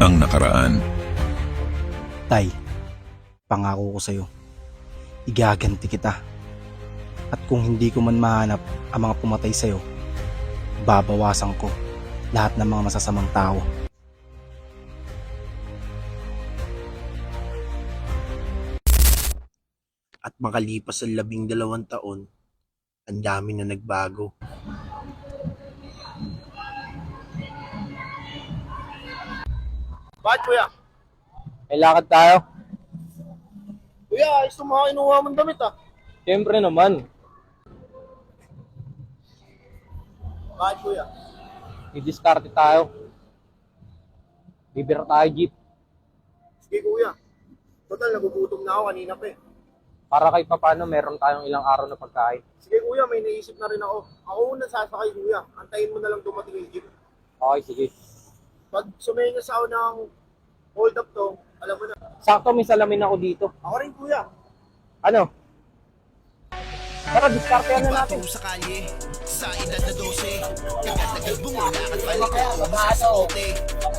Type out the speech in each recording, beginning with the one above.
ang nakaraan. Tay, pangako ko sa'yo, igaganti kita. At kung hindi ko man mahanap ang mga pumatay sa'yo, babawasan ko lahat ng mga masasamang tao. At makalipas ang 12 taon, ang dami na nagbago. Bakit kuya? May lakad tayo. Kuya, ayos na mga kinuha mong damit ah. Siyempre naman. Bakit kuya? I-discarte tayo. Bibira tayo, jeep. Sige kuya. Total, nagugutom na ako kanina pa eh. Para kahit papano, meron tayong ilang araw na pagkain. Sige kuya, may naisip na rin ako. Ako una sasakay kuya. Antayin mo na lang dumating yung jeep. Okay, sige. Pag sumayin sa ako ng hold up to, alam mo na. Sakto, may salamin ako dito. Ako rin kuya. Ano? Tara, diskartehan na natin. Sa kalye, sa edad na 12, agad-agad bumulakad balik ako sa kote.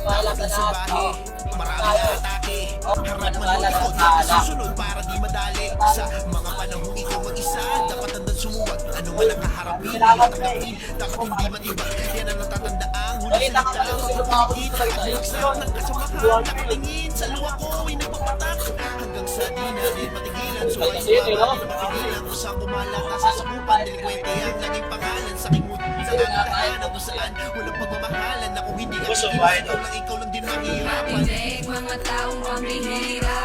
Nakakatan sa bahe, maraming atake. Harap man mo ikaw, di ka susunod para di madali. Sa mga panahong ikaw mag-isa, dapat nandang sumuwag. Ano man ang kaharapin, tanggapin, dapat hindi matibag. Yan ang natatandaan, huli sa ligtaan, pagpapigit. Bumagsak ng kasamahan, nakatingin sa luwa ko, ay nagpapatak. Hanggang sa di na rin matigilan, suway-suwa, matigilan ko sa kumalat. Nasasakupan, delinkwente ang naging pangalan sa aking mundo. Sa tahanan kung saan walang pagmamahalan. Na kung hindi ka ikaw lang din mahirapan. Nakinig mga taong pambihira,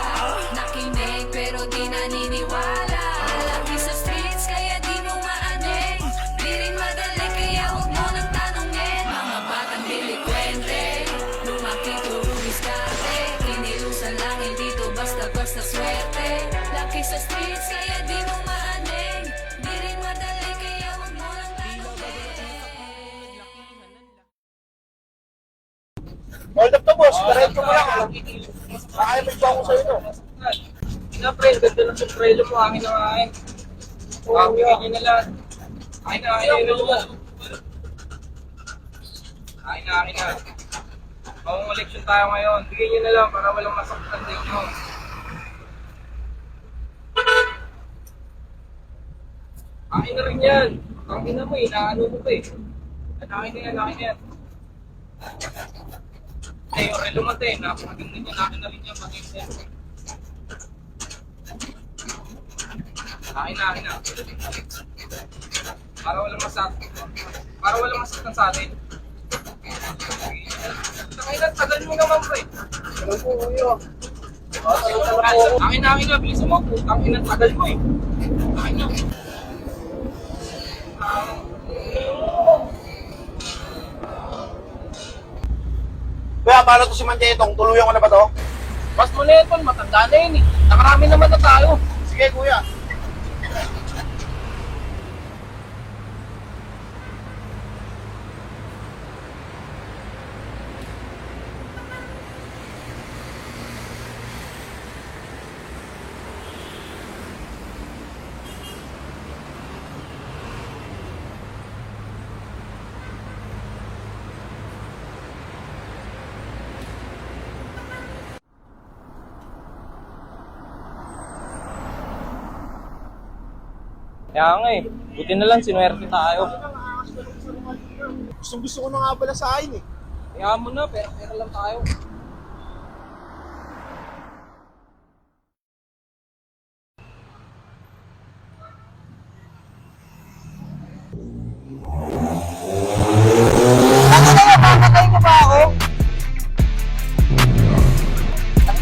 nakinig pero di naniniwala. Lagi sa streets kaya di mo maaning, di rin madali kaya huwag mo nang tanongin. Mga batang delikwente, lumaki puro diskarte, kinilusan lang hindi to basta-basta swerte. Lagi sa streets kaya di mo maaning, di rin madali kaya huwag mo nang tanongin. Hold up to boss, diretso mo lang ah. Nakayamig pa ako sa'yo no. Nga pre, ganda ng sombrero po, akin na kain. Bigyan nyo na lang. Akin na, akin na. Akin na. Pang election tayo ngayon. Bigyan nyo na lang para walang masaktan din nyo. Akin na rin yan. Akin na mo eh, naano mo pa eh. Akin na yan. Ay, yung relo mo tayo, napakaganda niya, akin na rin yan, mag-extend. Akin na. Para walang masaktan sa atin. Nakailan, tagal mo naman, pre. Alam po kuya. Akin na, bilisan mo. Akin na, tagal mo eh. Akin na. Kuya, paano to si Manjetong? Tuluyan ko na ba to? Mas mo na yun, Paul. Matanda na yun eh. Nakarami naman na tayo. Sige kuya. Kaya nga eh. Buti na lang, sinuwerte tayo. Gustong gusto ko na nga pala sa akin eh. Kaya mo na, pera lang tayo. Papatay mo ba ako?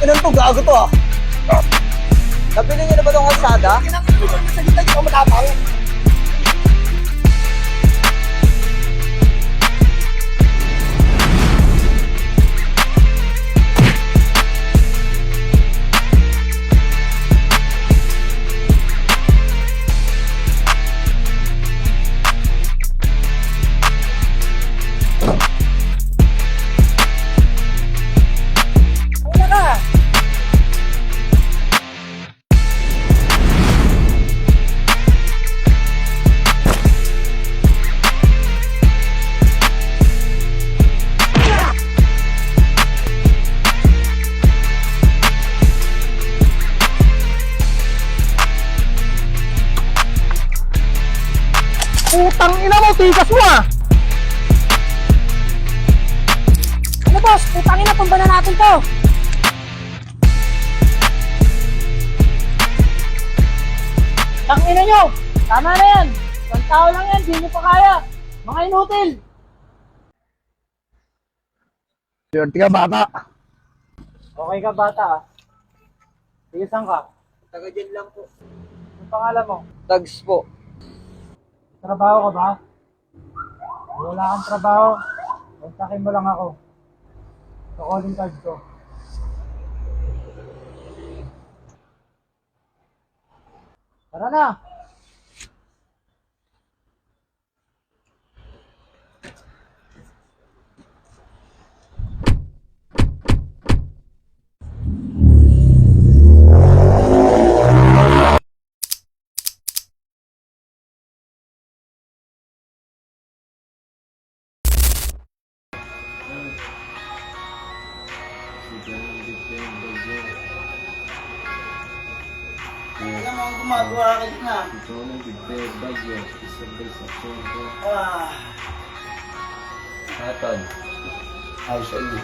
Ilan to, gago to ah. Nabili niyo na ba itong kalsada? Salita niyo ako matapang. tikas mo ah! Ano boss, putangin na, tumba na natin to. Tangina nyo, tama na yan. Isang tao lang yan, di nyo pa kaya. Mga inutil. Swerte ka bata. Okay ka bata ah. Sige, saan ka? Taga dyan lang po. Ang pangalan mo? Tags po. Trabaho ka ba? Kung wala kang trabaho, kontakin mo lang ako. Sa calling card ko. Tara na! Alam mo ang gumagawa ka din ha. Ikaw ng bigbe, bagyo, isabay sa sungko. Atod, Actually,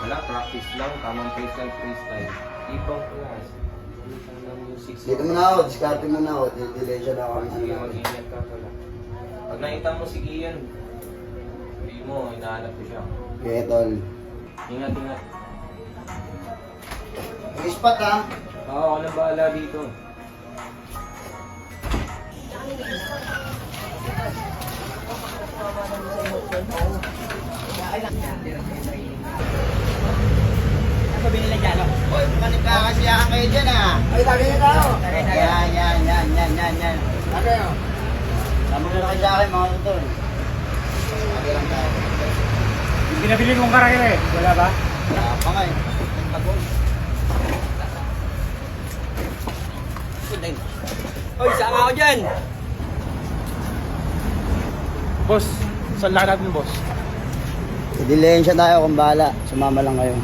wala, practice lang, tamang freestyle, freestyle. Ibang class. Isang ng music. dito mo na ako, diskarte mo na ako. Delay siya na ako. Sige, mag-ingat ka pala. Pag nakita mo si Kian, sabihin mo, hinahanap ko siya. Okay, tol. Ingat, ingat. May spot ha. Oo, ako na bahala dito. Uy, manikakasiyahan kayo dyan ha. Ay, tagay na tayo. Yan. Tagay na. Sabog na kayo sa akin mga tol. Tagay lang tayo. Yung pinabili mong karakter eh, wala ba? Wala pa nga eh. Tagol. Hoy, saan ako dyan? Boss, saan lahat natin boss? Dilayin siya tayo kung bahala. Sumama lang kayo.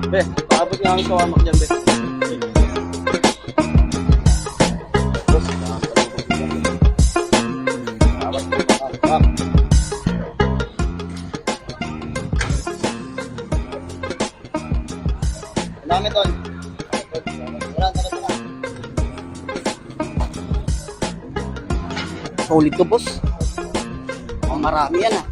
Be, paabot nga ako sa wamak dyan, be. Dami tol. Tara. Solid to, boss. Ang marami yan ah.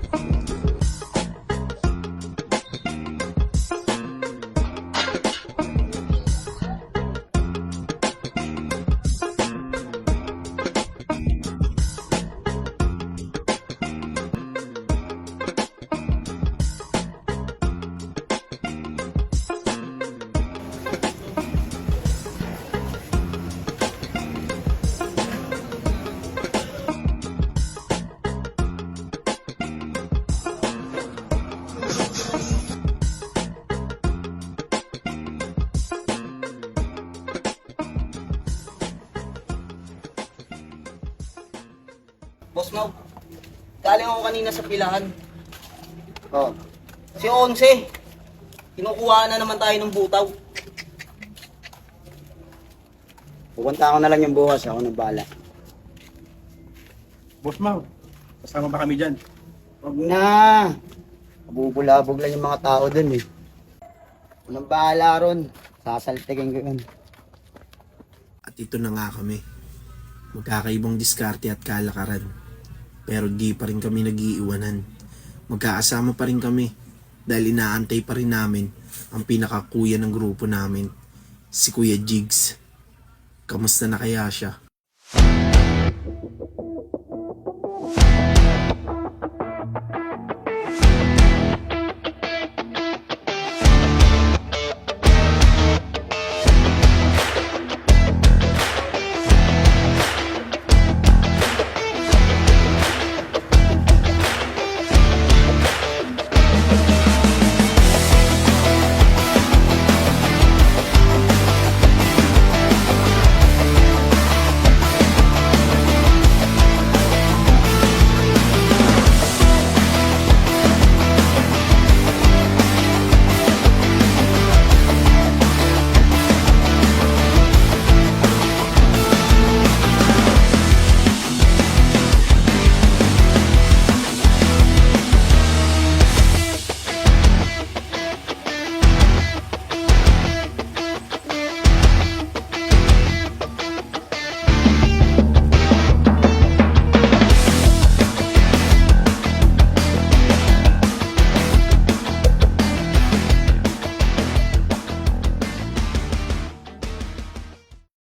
Boss Mau, galing ako kanina sa pilahan. Oh. Si 11, kinukuha na naman tayo ng butaw. Pupunta ako na lang yung bukas. Ako na bahala. Boss Mau, kasama ba kami dyan? Huwag na. Kabubulabog lang yung mga tao dun eh. Ako nang bahala ron. Sasaltikin ko yun. At ito na nga kami. Magkakaibang diskarte at kalakaran. Pero di pa rin kami nag-iiwanan. Magkakasama pa rin kami dahil inaantay pa rin namin ang pinakakuya ng grupo namin, si Kuya Jigs. Kamusta na kaya siya?